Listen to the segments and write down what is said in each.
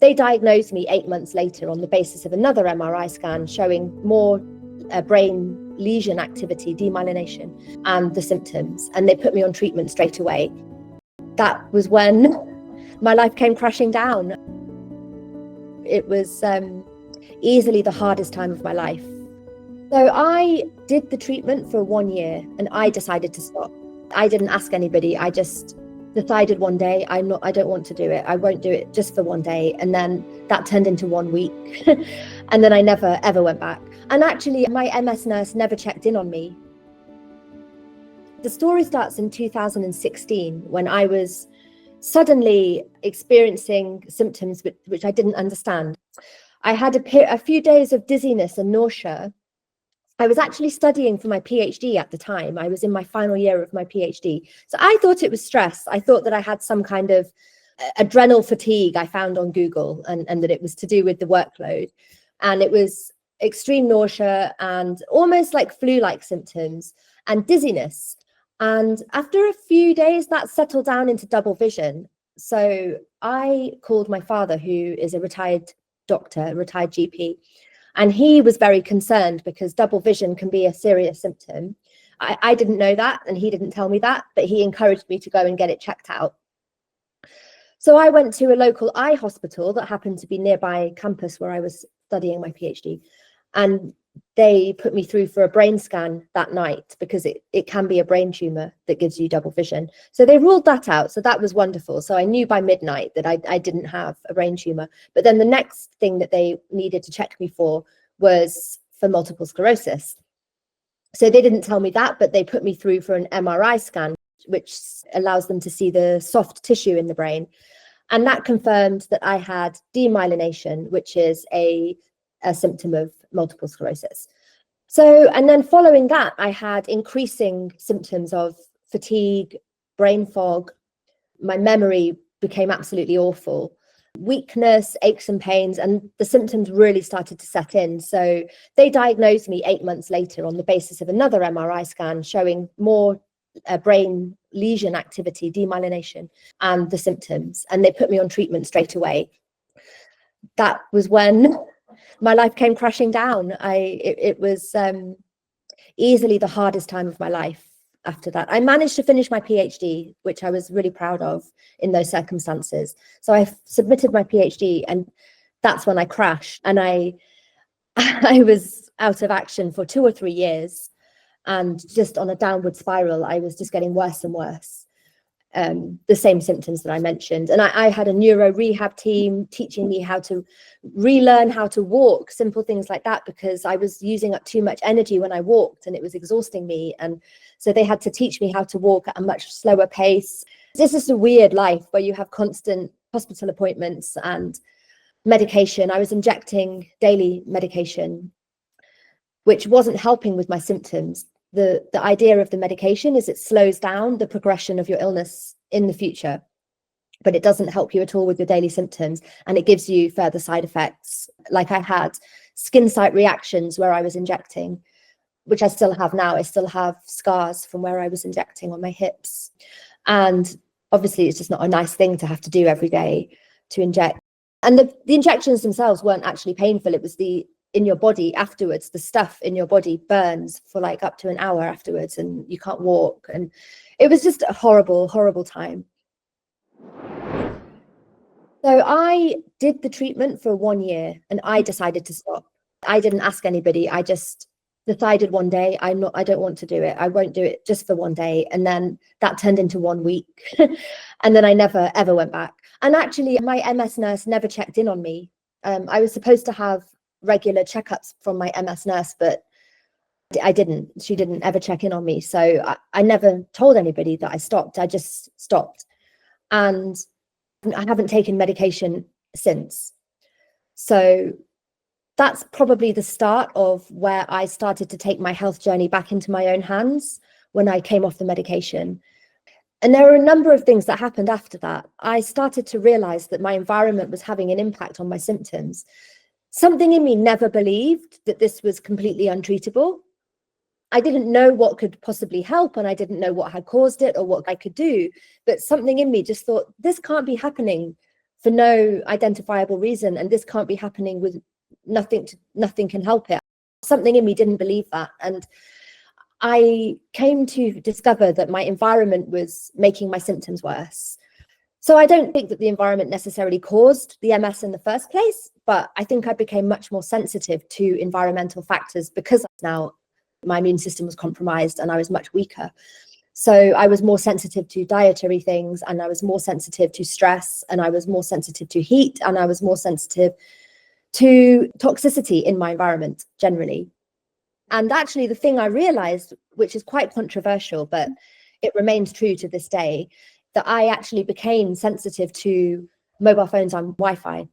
They diagnosed me 8 months later on the basis of another MRI scan showing more brain lesion activity, demyelination, and the symptoms. And they put me on treatment straight away. That was when my life came crashing down. It was easily the hardest time of my life. So I did the treatment for 1 year and I decided to stop. I didn't ask anybody. I just decided one day, I don't want to do it. I won't do it just for one day. And then that turned into 1 week. And then I never, ever went back. And actually, my MS nurse never checked in on me. The story starts in 2016 when I was suddenly experiencing symptoms which I didn't understand. I had a few days of dizziness and nausea. I was actually studying for my PhD at the time. I was in my final year of my PhD. So I thought it was stress. I thought that I had some kind of adrenal fatigue I found on Google and that it was to do with the workload. And it was extreme nausea and almost like flu-like symptoms and dizziness. And after a few days, that settled down into double vision. So I called my father, who is a retired doctor, retired GP, and he was very concerned because double vision can be a serious symptom. I didn't know that, and he didn't tell me that, but he encouraged me to go and get it checked out. So I went to a local eye hospital that happened to be nearby campus where I was studying my PhD. And they put me through for a brain scan that night because it can be a brain tumor that gives you double vision. So they ruled that out. So that was wonderful. So I knew by midnight that I didn't have a brain tumor. But then the next thing that they needed to check me for was for multiple sclerosis. So they didn't tell me that, but they put me through for an MRI scan, which allows them to see the soft tissue in the brain. And that confirmed that I had demyelination, which is a symptom of multiple sclerosis. So, and then following that, I had increasing symptoms of fatigue, brain fog. My memory became absolutely awful. Weakness, aches and pains, and the symptoms really started to set in. So they diagnosed me 8 months later on the basis of another MRI scan showing more brain lesion activity, demyelination, and the symptoms. And they put me on treatment straight away. That was when my life came crashing down. It was easily the hardest time of my life after that. I managed to finish my PhD, which I was really proud of in those circumstances. So I submitted my PhD, and that's when I crashed. And I was out of action for 2 or 3 years, and just on a downward spiral. I was just getting worse and worse. The same symptoms that I mentioned. And I had a neuro rehab team teaching me how to relearn how to walk, simple things like that, because I was using up too much energy when I walked and it was exhausting me. And so they had to teach me how to walk at a much slower pace. This is a weird life where you have constant hospital appointments and medication. I was injecting daily medication, which wasn't helping with my symptoms. The idea of the medication is it slows down the progression of your illness in the future, but it doesn't help you at all with your daily symptoms, and it gives you further side effects. Like I had skin site reactions where I was injecting, which I still have now. I still have scars from where I was injecting on my hips. And obviously it's just not a nice thing to have to do every day, to inject. And the injections themselves weren't actually painful. It was in your body afterwards, the stuff in your body burns for like up to an hour afterwards, and you can't walk. And it was just a horrible, horrible time. So I did the treatment for 1 year and I decided to stop. I didn't ask anybody. I just decided one day, I don't want to do it. I won't do it just for one day. And then that turned into 1 week. And then I never, ever went back. And actually, my MS nurse never checked in on me. I was supposed to have regular checkups from my MS nurse, but I didn't. She didn't ever check in on me. So I never told anybody that I stopped. I just stopped. And I haven't taken medication since. So that's probably the start of where I started to take my health journey back into my own hands when I came off the medication. And there were a number of things that happened after that. I started to realize that my environment was having an impact on my symptoms. Something in me never believed that this was completely untreatable. I didn't know what could possibly help, and I didn't know what had caused it or what I could do. But something in me just thought, this can't be happening for no identifiable reason. And this can't be happening with nothing can help it. Something in me didn't believe that. And I came to discover that my environment was making my symptoms worse. So I don't think that the environment necessarily caused the MS in the first place, but I think I became much more sensitive to environmental factors because now my immune system was compromised and I was much weaker. So I was more sensitive to dietary things, and I was more sensitive to stress, and I was more sensitive to heat, and I was more sensitive to toxicity in my environment generally. And actually the thing I realized, which is quite controversial, but it remains true to this day, that I actually became sensitive to mobile phones and Wi-Fi.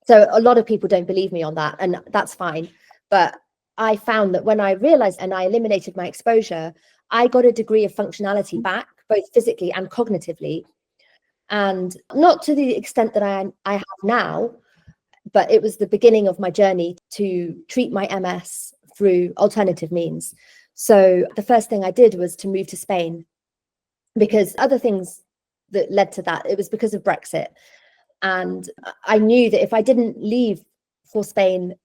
So a lot of people don't believe me on that, and that's fine. But I found that when I realized and I eliminated my exposure, I got a degree of functionality back, both physically and cognitively. And not to the extent that I have now, but it was the beginning of my journey to treat my MS through alternative means. So the first thing I did was to move to Spain, because other things that led to that, it was because of Brexit. And I knew that if I didn't leave for Spain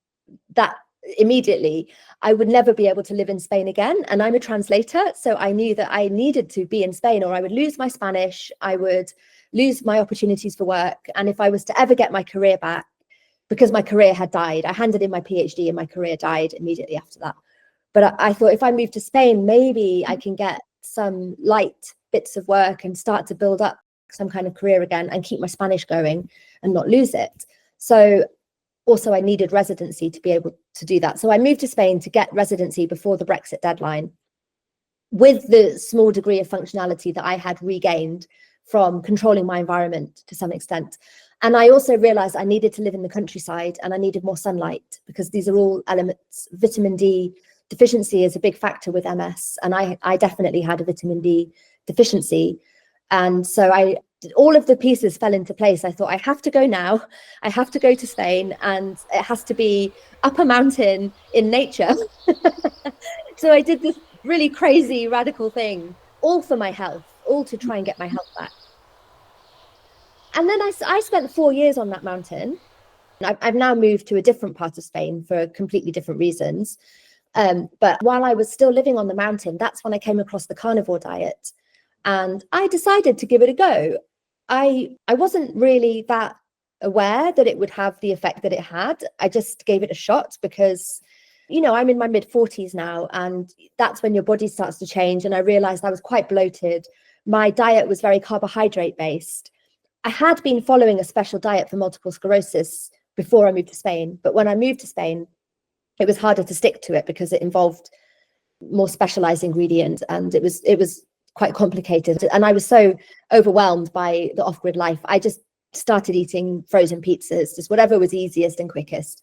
that immediately, I would never be able to live in Spain again. And I'm a translator, so I knew that I needed to be in Spain or I would lose my Spanish, I would lose my opportunities for work. And if I was to ever get my career back, because my career had died, I handed in my PhD and my career died immediately after that. But I thought if I move to Spain, maybe I can get some light bits of work and start to build up some kind of career again and keep my Spanish going and not lose it. So also I needed residency to be able to do that. So I moved to Spain to get residency before the Brexit deadline, with the small degree of functionality that I had regained from controlling my environment to some extent. And I also realized I needed to live in the countryside and I needed more sunlight, because these are all elements. Vitamin D deficiency is a big factor with MS. And I definitely had a vitamin D deficiency. And so all of the pieces fell into place. I thought, I have to go now. I have to go to Spain, and it has to be up a mountain in nature. So I did this really crazy, radical thing, all for my health, all to try and get my health back. And then I spent 4 years on that mountain. I've now moved to a different part of Spain for completely different reasons. But while I was still living on the mountain, that's when I came across the carnivore diet. And I decided to give it a go. I wasn't really that aware that it would have the effect that it had. I just gave it a shot because, I'm in my mid-40s now, and that's when your body starts to change. And I realized I was quite bloated. My diet was very carbohydrate based. I had been following a special diet for multiple sclerosis before I moved to Spain. But when I moved to Spain, it was harder to stick to it because it involved more specialized ingredients, and it was quite complicated. And I was so overwhelmed by the off-grid life, I just started eating frozen pizzas, just whatever was easiest and quickest.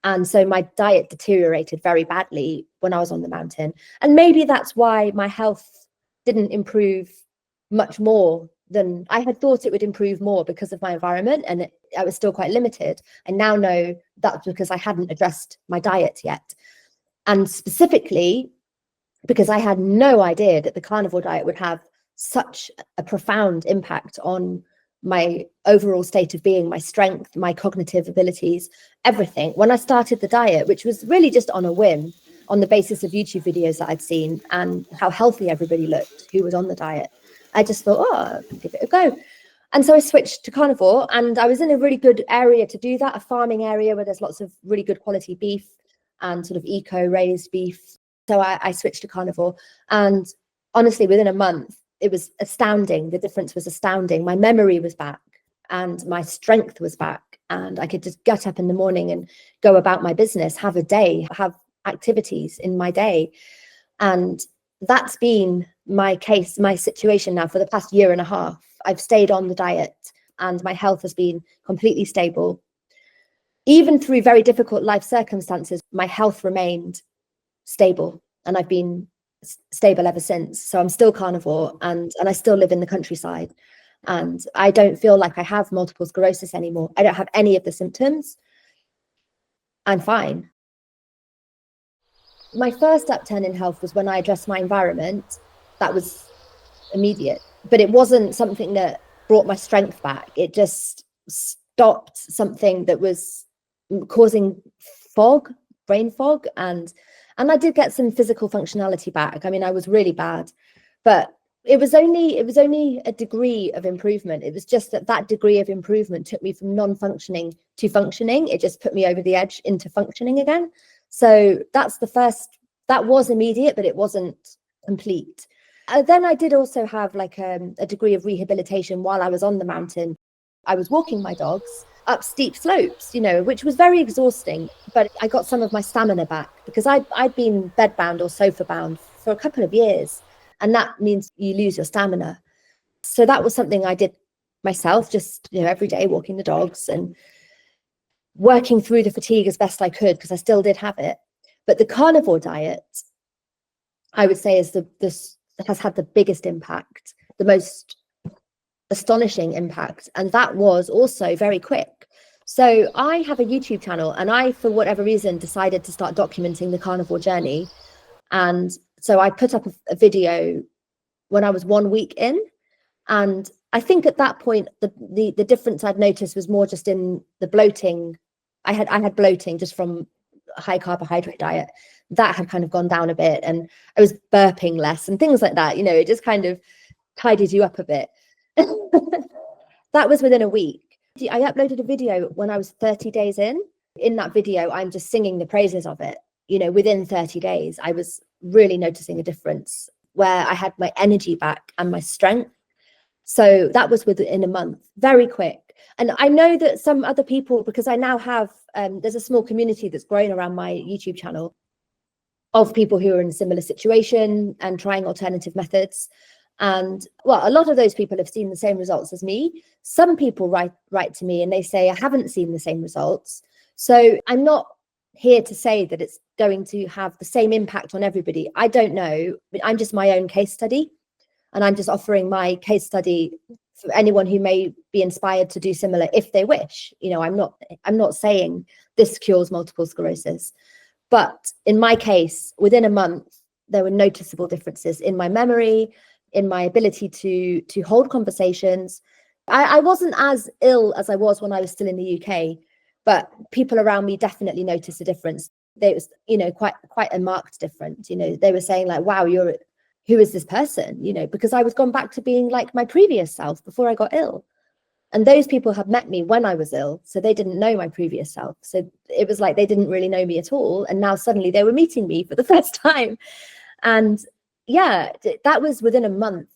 And so my diet deteriorated very badly when I was on the mountain. And maybe that's why my health didn't improve much more than I had thought it would improve more, because of my environment, and I was still quite limited. I now know that's because I hadn't addressed my diet yet. And specifically, because I had no idea that the carnivore diet would have such a profound impact on my overall state of being, my strength, my cognitive abilities, everything. When I started the diet, which was really just on a whim, on the basis of YouTube videos that I'd seen and how healthy everybody looked who was on the diet, I just thought, I'll give it a go. And so I switched to carnivore, and I was in a really good area to do that, a farming area where there's lots of really good quality beef and sort of eco-raised beef. So I switched to carnivore, and honestly, within a month, it was astounding. The difference was astounding. My memory was back and my strength was back, and I could just get up in the morning and go about my business, have a day, have activities in my day. And that's been my case, my situation now for the past year and a half. I've stayed on the diet and my health has been completely stable. Even through very difficult life circumstances, my health remained stable, and I've been stable ever since. So I'm still carnivore, and I still live in the countryside, and I don't feel like I have multiple sclerosis anymore. I don't have any of the symptoms. I'm fine. My first upturn in health was when I addressed my environment. That was immediate, but it wasn't something that brought my strength back. It just stopped something that was causing brain fog, and I did get some physical functionality back. I mean, I was really bad, but it was only a degree of improvement. It was just that degree of improvement took me from non-functioning to functioning. It just put me over the edge into functioning again. So that was immediate, but it wasn't complete. Then I did also have like a degree of rehabilitation while I was on the mountain. I was walking my dogs up steep slopes, which was very exhausting, but I got some of my stamina back because I'd been bedbound or sofa bound for a couple of years, and that means you lose your stamina. So that was something I did myself, just every day, walking the dogs and working through the fatigue as best I could, because I still did have it. But the carnivore diet, I would say, has had the biggest impact, the most astonishing impact, and that was also very quick. So I have a YouTube channel, and I, for whatever reason, decided to start documenting the carnivore journey. And so I put up a video when I was 1 week in, and I think at that point the difference I'd noticed was more just in the bloating. I had bloating just from a high carbohydrate diet. That had kind of gone down a bit, and I was burping less and things like that. It just kind of tidies you up a bit. That was within a week. I uploaded a video when I was 30 days in. In that video, I'm just singing the praises of it. Within 30 days, I was really noticing a difference where I had my energy back and my strength. So that was within a month, very quick. And I know that some other people, because I now have, there's a small community that's grown around my YouTube channel of people who are in a similar situation and trying alternative methods. And well, a lot of those people have seen the same results as me. Some people write to me and they say, I haven't seen the same results. So I'm not here to say that it's going to have the same impact on everybody. I don't know. I'm just my own case study, and I'm just offering my case study for anyone who may be inspired to do similar if they wish. I'm not saying this cures multiple sclerosis, but in my case, within a month, there were noticeable differences in my memory, in my ability to hold conversations. I wasn't as ill as I was when I was still in the UK, but people around me definitely noticed a difference. There was, quite a marked difference. They were saying like, wow, who is this person? Because I was gone back to being like my previous self before I got ill. And those people had met me when I was ill, so they didn't know my previous self. So it was like they didn't really know me at all. And now suddenly they were meeting me for the first time. And yeah, that was within a month.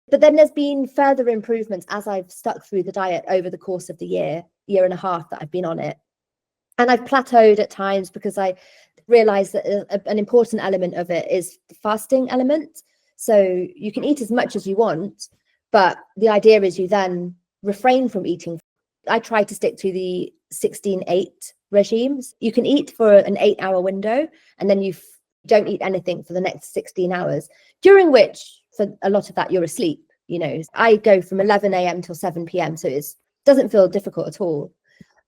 But then there's been further improvements as I've stuck through the diet over the course of the year and a half that I've been on it. And I've plateaued at times because I realized that an important element of it is the fasting element. So you can eat as much as you want, but the idea is you then refrain from eating. I try to stick to the 16-8 regimes. You can eat for an 8-hour window, and then you don't eat anything for the next 16 hours, during which for a lot of that you're asleep. I go from 11 a.m. till 7 p.m. So it doesn't feel difficult at all.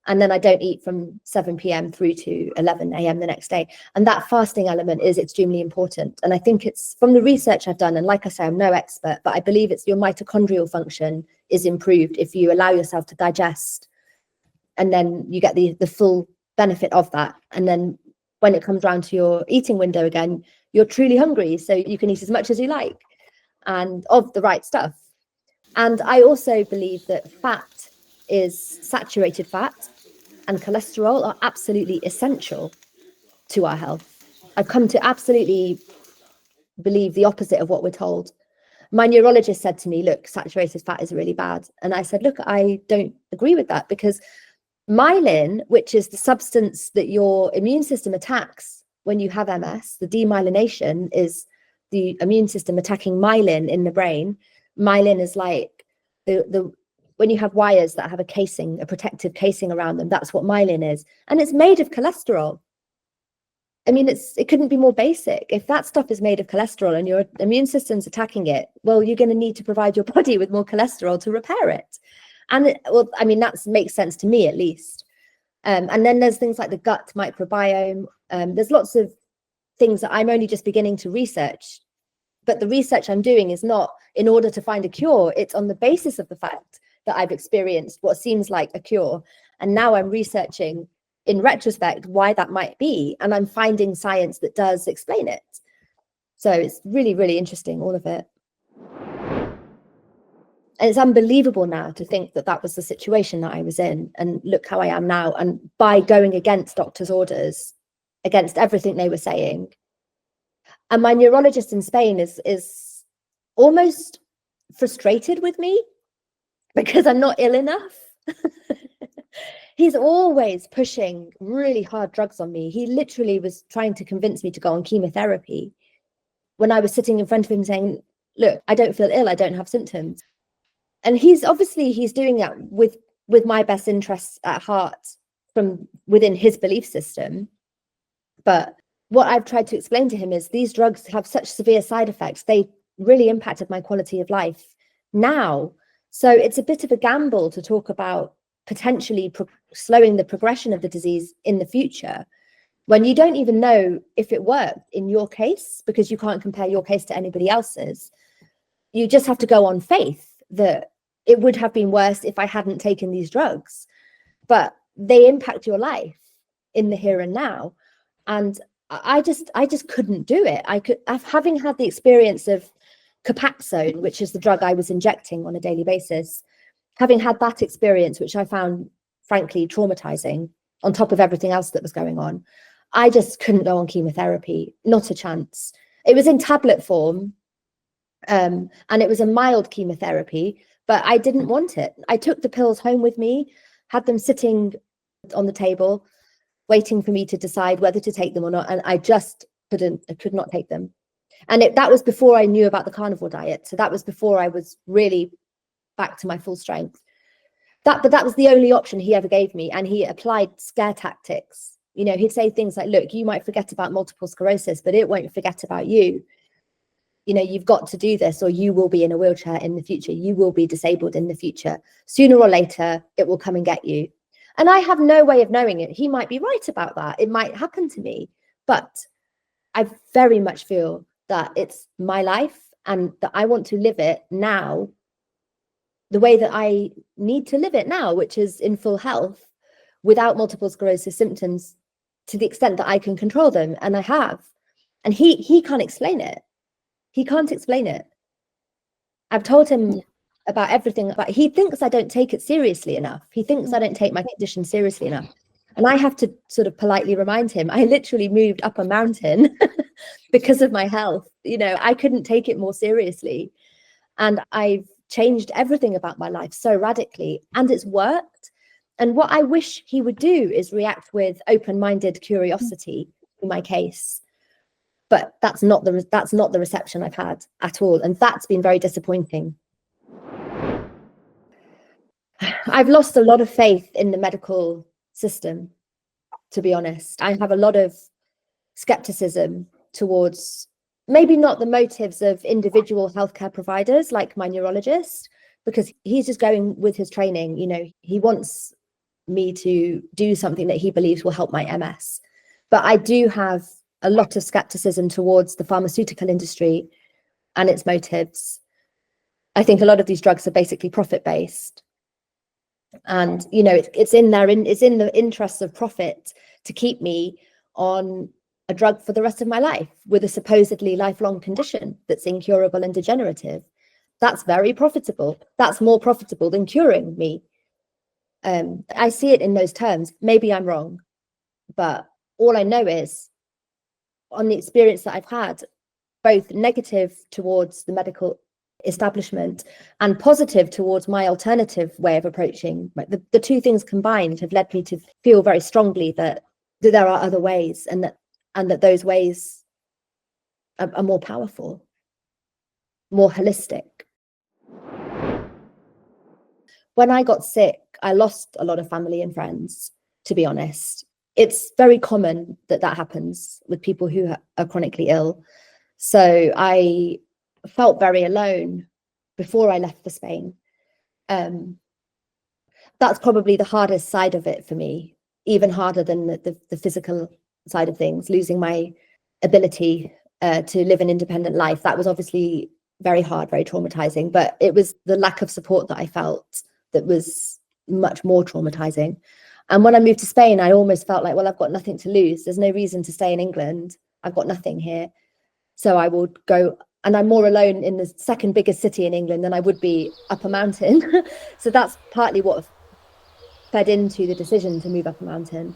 And then I don't eat from 7 p.m. through to 11 a.m. the next day. And that fasting element is extremely important. And I think it's from the research I've done, and like I say, I'm no expert, but I believe it's your mitochondrial function is improved if you allow yourself to digest, and then you get the full benefit of that. And then when it comes around to your eating window again, you're truly hungry, so you can eat as much as you like and of the right stuff. And I also believe that saturated fat and cholesterol are absolutely essential to our health. I've come to absolutely believe the opposite of what we're told. My neurologist said to me, look, saturated fat is really bad. And I said, look, I don't agree with that, because myelin, which is the substance that your immune system attacks when you have MS, the demyelination is the immune system attacking myelin in the brain. Myelin is like when you have wires that have a protective casing around them, that's what myelin is. And it's made of cholesterol. I mean, it couldn't be more basic. If that stuff is made of cholesterol and your immune system's attacking it, well, you're going to need to provide your body with more cholesterol to repair it. And that makes sense to me, at least. And then there's things like the gut microbiome. There's lots of things that I'm only just beginning to research. But the research I'm doing is not in order to find a cure. It's on the basis of the fact that I've experienced what seems like a cure. And now I'm researching in retrospect why that might be. And I'm finding science that does explain it. So it's really, really interesting, all of it. And it's unbelievable now to think that that was the situation that I was in, and look how I am now. And by going against doctors' orders, against everything they were saying. And my neurologist in Spain is almost frustrated with me because I'm not ill enough. He's always pushing really hard drugs on me. He literally was trying to convince me to go on chemotherapy when I was sitting in front of him saying, look, I don't feel ill, I don't have symptoms. And he's doing that with my best interests at heart from within his belief system. But what I've tried to explain to him is these drugs have such severe side effects. They really impacted my quality of life now. So it's a bit of a gamble to talk about potentially slowing the progression of the disease in the future when you don't even know if it worked in your case, because you can't compare your case to anybody else's. You just have to go on faith that it would have been worse if I hadn't taken these drugs, but they impact your life in the here and now. And I just couldn't do it. Having had the experience of Copaxone, which is the drug I was injecting on a daily basis, having had that experience, which I found frankly traumatizing on top of everything else that was going on, I just couldn't go on chemotherapy, not a chance. It was in tablet form, and it was a mild chemotherapy, but I didn't want it. I took the pills home with me, had them sitting on the table, waiting for me to decide whether to take them or not, and I just could not take them. And that was before I knew about the carnivore diet, so that was before I was really back to my full strength. But that was the only option he ever gave me, and he applied scare tactics. You know, he'd say things like, look, you might forget about multiple sclerosis, but it won't forget about you. You know, you've got to do this, or you will be in a wheelchair in the future. You will be disabled in the future. Sooner or later, it will come and get you. And I have no way of knowing it. He might be right about that. It might happen to me. But I very much feel that it's my life and that I want to live it now the way that I need to live it now, which is in full health, without multiple sclerosis symptoms, to the extent that I can control them. And I have. And he can't explain it. He can't explain it. I've told him about everything, but he thinks I don't take it seriously enough. He thinks I don't take my condition seriously enough. And I have to sort of politely remind him, I literally moved up a mountain because of my health. You know, I couldn't take it more seriously. And I've changed everything about my life so radically, and it's worked. And what I wish he would do is react with open-minded curiosity to my case. But that's not the reception I've had at all. And that's been very disappointing. I've lost a lot of faith in the medical system, to be honest. I have a lot of skepticism towards maybe not the motives of individual healthcare providers like my neurologist, because he's just going with his training. You know, he wants me to do something that he believes will help my MS. But I do have a lot of skepticism towards the pharmaceutical industry and its motives. I think a lot of these drugs are basically profit-based. And, you know, it's in the interests of profit to keep me on a drug for the rest of my life with a supposedly lifelong condition that's incurable and degenerative. That's very profitable. That's more profitable than curing me. I see it in those terms. Maybe I'm wrong, but all I know is, on the experience that I've had, both negative towards the medical establishment and positive towards my alternative way of approaching, the two things combined have led me to feel very strongly that there are other ways, and that those ways are more powerful, more holistic. When I got sick, I lost a lot of family and friends, to be honest. It's very common that happens with people who are chronically ill. So I felt very alone before I left for Spain. That's probably the hardest side of it for me, even harder than the physical side of things, losing my ability to live an independent life. That was obviously very hard, very traumatizing, but it was the lack of support that I felt that was much more traumatizing. And when I moved to Spain, I almost felt like, well, I've got nothing to lose. There's no reason to stay in England. I've got nothing here. So I would go, and I'm more alone in the second biggest city in England than I would be up a mountain. So that's partly what fed into the decision to move up a mountain.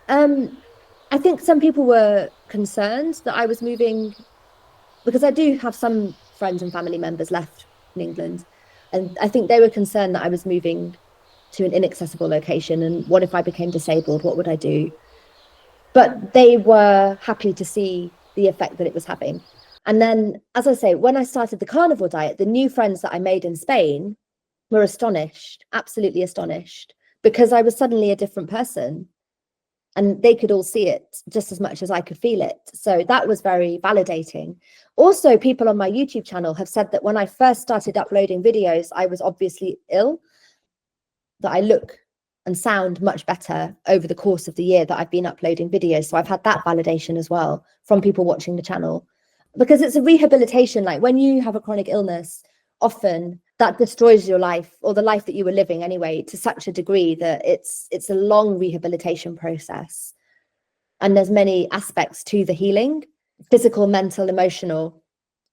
I think some people were concerned that I was moving, because I do have some friends and family members left in England. And I think they were concerned that I was moving to an inaccessible location. And what if I became disabled? What would I do? But they were happy to see the effect that it was having. And then, as I say, when I started the carnivore diet, the new friends that I made in Spain were astonished, absolutely astonished, because I was suddenly a different person. And they could all see it just as much as I could feel it. So that was very validating. Also, people on my YouTube channel have said that when I first started uploading videos, I was obviously ill, that I look and sound much better over the course of the year that I've been uploading videos. So I've had that validation as well from people watching the channel, because it's a rehabilitation. Like when you have a chronic illness, often that destroys your life, or the life that you were living anyway, to such a degree that it's a long rehabilitation process. And there's many aspects to the healing: physical, mental, emotional.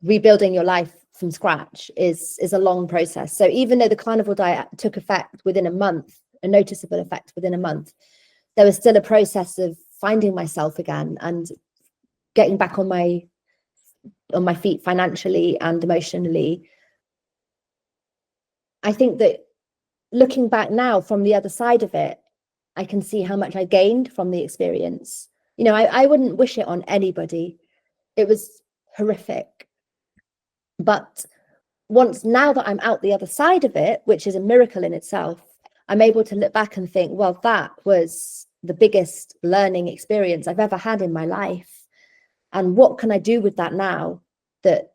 Rebuilding your life from scratch is a long process. So even though the carnivore diet took effect within a month, a noticeable effect within a month, there was still a process of finding myself again and getting back on my feet financially and emotionally. I think that looking back now from the other side of it, I can see how much I gained from the experience. You know, I wouldn't wish it on anybody. It was horrific. But now that I'm out the other side of it, which is a miracle in itself, I'm able to look back and think, well, that was the biggest learning experience I've ever had in my life. And what can I do with that now that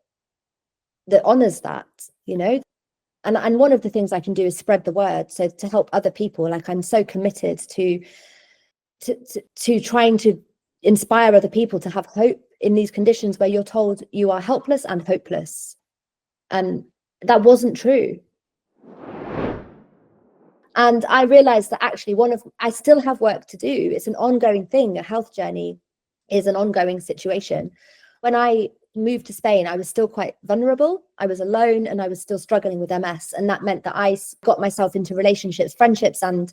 honors that, you know? And one of the things I can do is spread the word. So to help other people, like I'm so committed to trying to inspire other people to have hope in these conditions where you're told you are helpless and hopeless. And that wasn't true. And I realized that actually I still have work to do. It's an ongoing thing. A health journey is an ongoing situation. When I moved to Spain, I was still quite vulnerable. I was alone and I was still struggling with MS. And that meant that I got myself into relationships, friendships and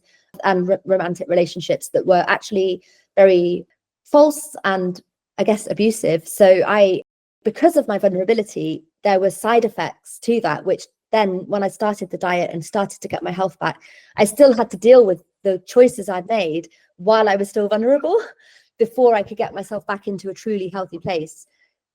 romantic relationships that were actually very false and, I guess, abusive. So because of my vulnerability, there were side effects to that, which then when I started the diet and started to get my health back, I still had to deal with the choices I'd made while I was still vulnerable before I could get myself back into a truly healthy place,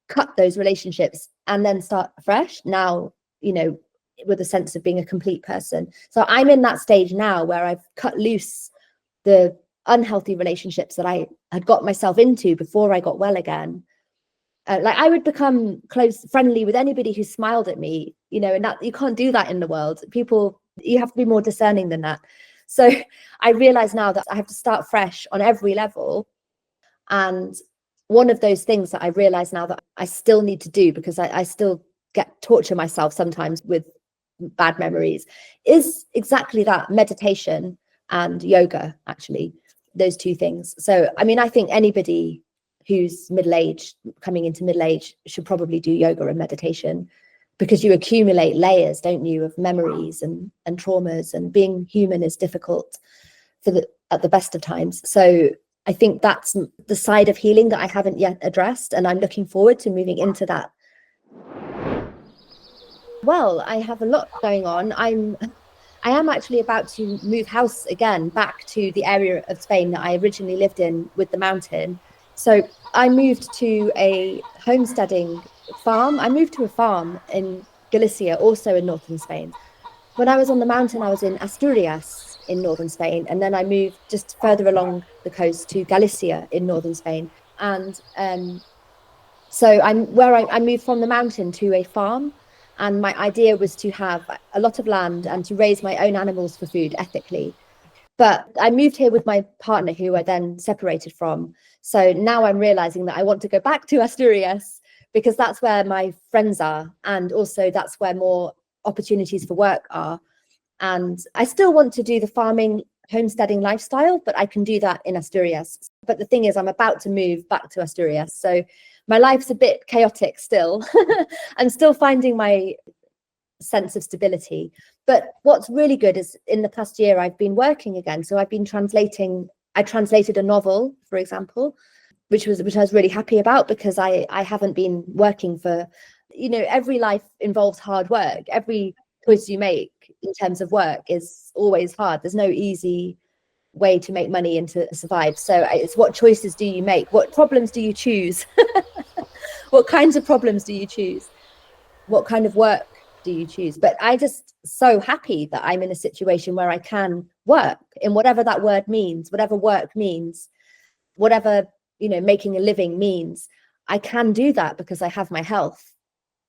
cut those relationships and then start afresh now, you know, with a sense of being a complete person. So I'm in that stage now where I've cut loose the unhealthy relationships that I had got myself into before I got well again. Like I would become friendly with anybody who smiled at me, you know, and that you can't do that in the world. People, you have to be more discerning than that. So I realize now that I have to start fresh on every level. And one of those things that I realize now that I still need to do, because I still torture myself sometimes with bad memories, is exactly that: meditation and yoga, actually, those two things. So, I mean, I think anybody who's middle-aged, coming into middle age, should probably do yoga and meditation, because you accumulate layers, don't you, of memories and traumas, and being human is difficult at the best of times. So I think that's the side of healing that I haven't yet addressed, and I'm looking forward to moving into that. Well, I have a lot going on. I am actually about to move house again back to the area of Spain that I originally lived in with the mountain. So I moved to a homesteading farm. I moved to a farm in Galicia, also in northern Spain. When I was on the mountain, I was in Asturias in northern Spain, and then I moved just further along the coast to Galicia in northern Spain. And so I moved from the mountain to a farm, and my idea was to have a lot of land and to raise my own animals for food ethically. But I moved here with my partner, who I then separated from. So now I'm realizing that I want to go back to Asturias, because that's where my friends are, and also that's where more opportunities for work are. And I still want to do the farming, homesteading lifestyle, but I can do that in Asturias. But the thing is, I'm about to move back to Asturias. So my life's a bit chaotic still. I'm still finding my sense of stability. But what's really good is in the past year, I've been working again. So I've been translating. I translated a novel, for example, which I was really happy about, because I haven't been working for, every life involves hard work. Every choice you make in terms of work is always hard. There's no easy way to make money and to survive. So it's, what choices do you make? What problems do you choose? What kinds of problems do you choose? What kind of work do you choose? But I just so happy that I'm in a situation where I can work in whatever that word means, whatever work means, whatever, making a living means. I can do that because I have my health.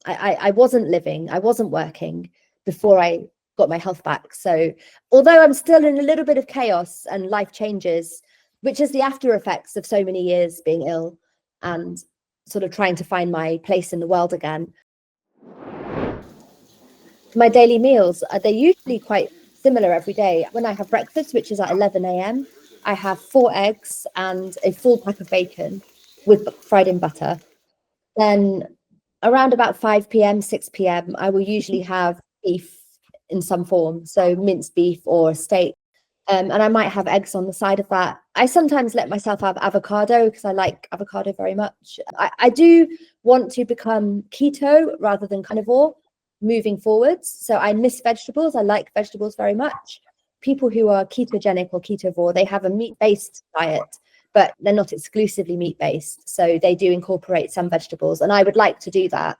I wasn't living, I wasn't working before I got my health back. So although I'm still in a little bit of chaos and life changes, which is the after effects of so many years being ill and sort of trying to find my place in the world again. My daily meals, they're usually quite similar every day. When I have breakfast, which is at 11 a.m., I have 4 eggs and a full pack of bacon with fried in butter. Then around about 5 p.m., 6 p.m., I will usually have beef in some form, so minced beef or a steak. And I might have eggs on the side of that. I sometimes let myself have avocado because I like avocado very much. I do want to become keto rather than carnivore moving forwards. So I miss vegetables. I like vegetables very much. People who are ketogenic or ketovore, they have a meat-based diet, but they're not exclusively meat-based. So they do incorporate some vegetables, and I would like to do that.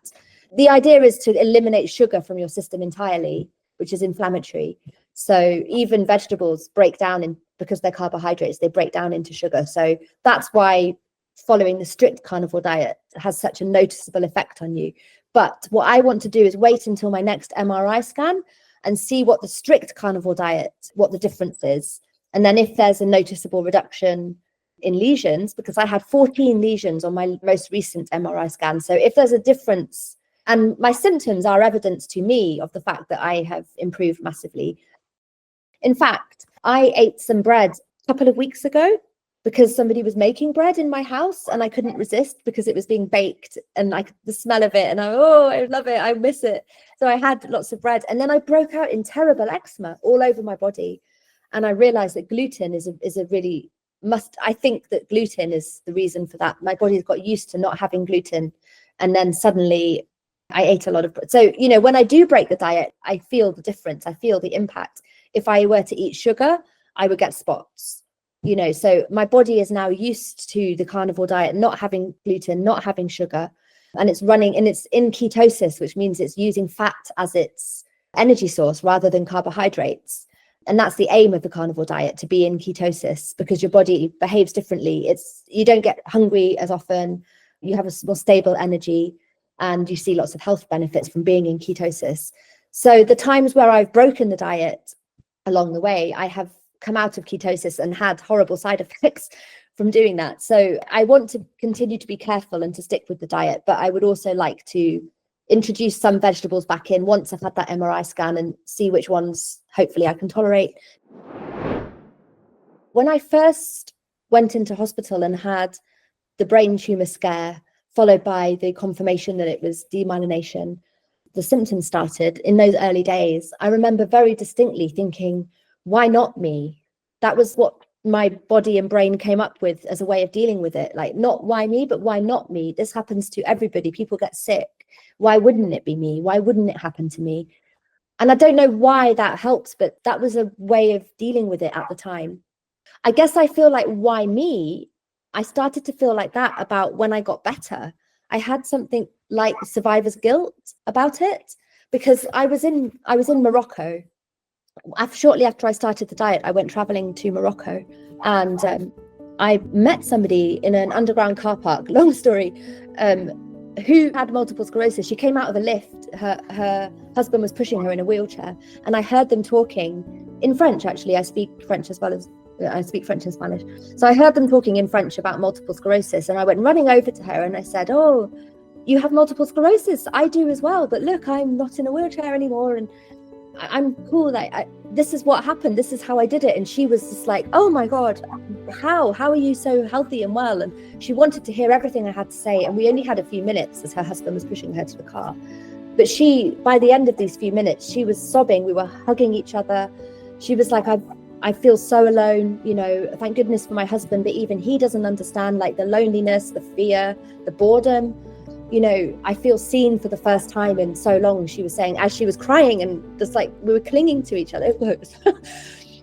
The idea is to eliminate sugar from your system entirely, which is inflammatory. So even vegetables break down because they're carbohydrates, they break down into sugar. So that's why following the strict carnivore diet has such a noticeable effect on you. But what I want to do is wait until my next MRI scan and see what the strict carnivore diet, what the difference is. And then if there's a noticeable reduction in lesions, because I had 14 lesions on my most recent MRI scan. So if there's a difference, and my symptoms are evidence to me of the fact that I have improved massively. In fact, I ate some bread a couple of weeks ago because somebody was making bread in my house and I couldn't resist because it was being baked and the smell of it, and I love it, I miss it. So I had lots of bread, and then I broke out in terrible eczema all over my body. And I realized that gluten is a really I think that gluten is the reason for that. My body's got used to not having gluten, and then suddenly I ate a lot of bread. So, when I do break the diet, I feel the difference. I feel the impact. If I were to eat sugar, I would get spots, so my body is now used to the carnivore diet, not having gluten, not having sugar, and it's in ketosis, which means it's using fat as its energy source rather than carbohydrates. And that's the aim of the carnivore diet, to be in ketosis, because your body behaves differently. You don't get hungry as often, you have a more stable energy, and you see lots of health benefits from being in ketosis. So the times where I've broken the diet along the way, I have come out of ketosis and had horrible side effects from doing that. So I want to continue to be careful and to stick with the diet, but I would also like to introduce some vegetables back in once I've had that MRI scan and see which ones hopefully I can tolerate. When I first went into hospital and had the brain tumor scare, followed by the confirmation that it was demyelination, the symptoms started in those early days. I remember very distinctly thinking, why not me? That was what my body and brain came up with as a way of dealing with it. Like, not why me, but why not me? This happens to everybody. People get sick. Why wouldn't it be me? Why wouldn't it happen to me? And I don't know why that helps, but that was a way of dealing with it at the time. I guess I feel like, why me? I started to feel like that about when I got better. I had something like survivor's guilt about it, because I was in Morocco. Shortly after I started the diet, I went traveling to Morocco, and I met somebody in an underground car park, long story, who had multiple sclerosis. She came out of a lift. Her husband was pushing her in a wheelchair, and I heard them talking in French. Actually, I speak French as well as I speak French and Spanish. So I heard them talking in French about multiple sclerosis, and I went running over to her and I said, "Oh, you have multiple sclerosis? I do as well, but look, I'm not in a wheelchair anymore." And I'm cool, like this is what happened, this is how I did it. And she was just like, oh my God, how are you so healthy and well? And she wanted to hear everything I had to say. And we only had a few minutes as her husband was pushing her to the car. But she, by the end of these few minutes, she was sobbing. We were hugging each other. She was like, I feel so alone, you know, thank goodness for my husband, but even he doesn't understand, like the loneliness, the fear, the boredom. You know, I feel seen for the first time in so long, she was saying, as she was crying, and just like we were clinging to each other. It was a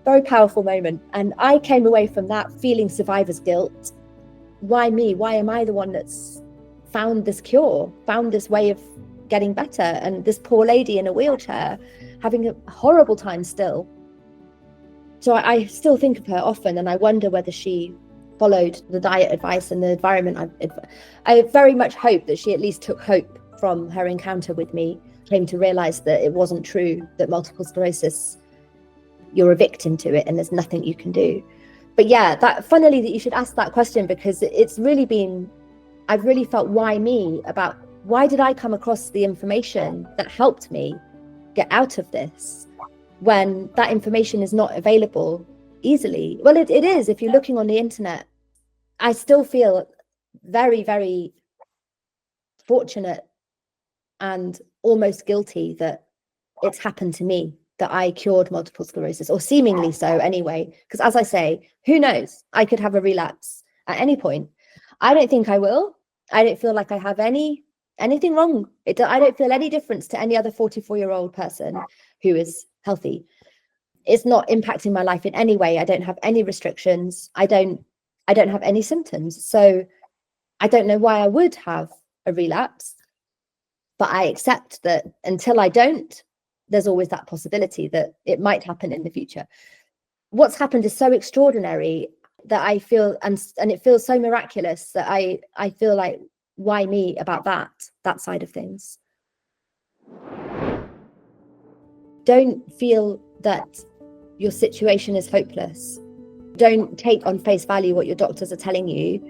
very powerful moment. And I came away from that feeling survivor's guilt. Why me? Why am I the one that's found this cure, found this way of getting better? And this poor lady in a wheelchair having a horrible time still. So I still think of her often, and I wonder whether she followed the diet advice and the environment. I very much hope that she at least took hope from her encounter with me, came to realize that it wasn't true, that multiple sclerosis, you're a victim to it and there's nothing you can do. But yeah, that funnily that you should ask that question, because it's really been, I've really felt why me, about why did I come across the information that helped me get out of this when that information is not available easily. Well, it is. If you're looking on the internet, I still feel very, very fortunate and almost guilty that it's happened to me, that I cured multiple sclerosis, or seemingly so anyway. Because as I say, who knows? I could have a relapse at any point. I don't think I will. I don't feel like I have anything wrong. I don't feel any difference to any other 44-year-old person who is healthy. It's not impacting my life in any way. I don't have any restrictions. I don't have any symptoms. So I don't know why I would have a relapse, but I accept that until I don't, there's always that possibility that it might happen in the future. What's happened is so extraordinary that I feel, and it feels so miraculous that I feel like, why me about that side of things? Don't feel that your situation is hopeless. Don't take on face value what your doctors are telling you.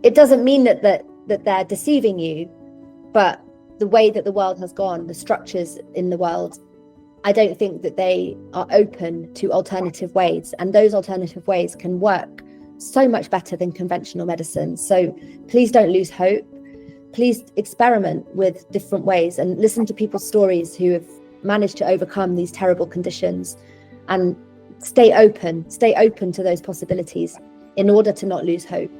It doesn't mean that they're deceiving you, but the way that the world has gone, the structures in the world, I don't think that they are open to alternative ways, and those alternative ways can work so much better than conventional medicine. So please don't lose hope. Please experiment with different ways and listen to people's stories who have managed to overcome these terrible conditions, and stay open to those possibilities in order to not lose hope.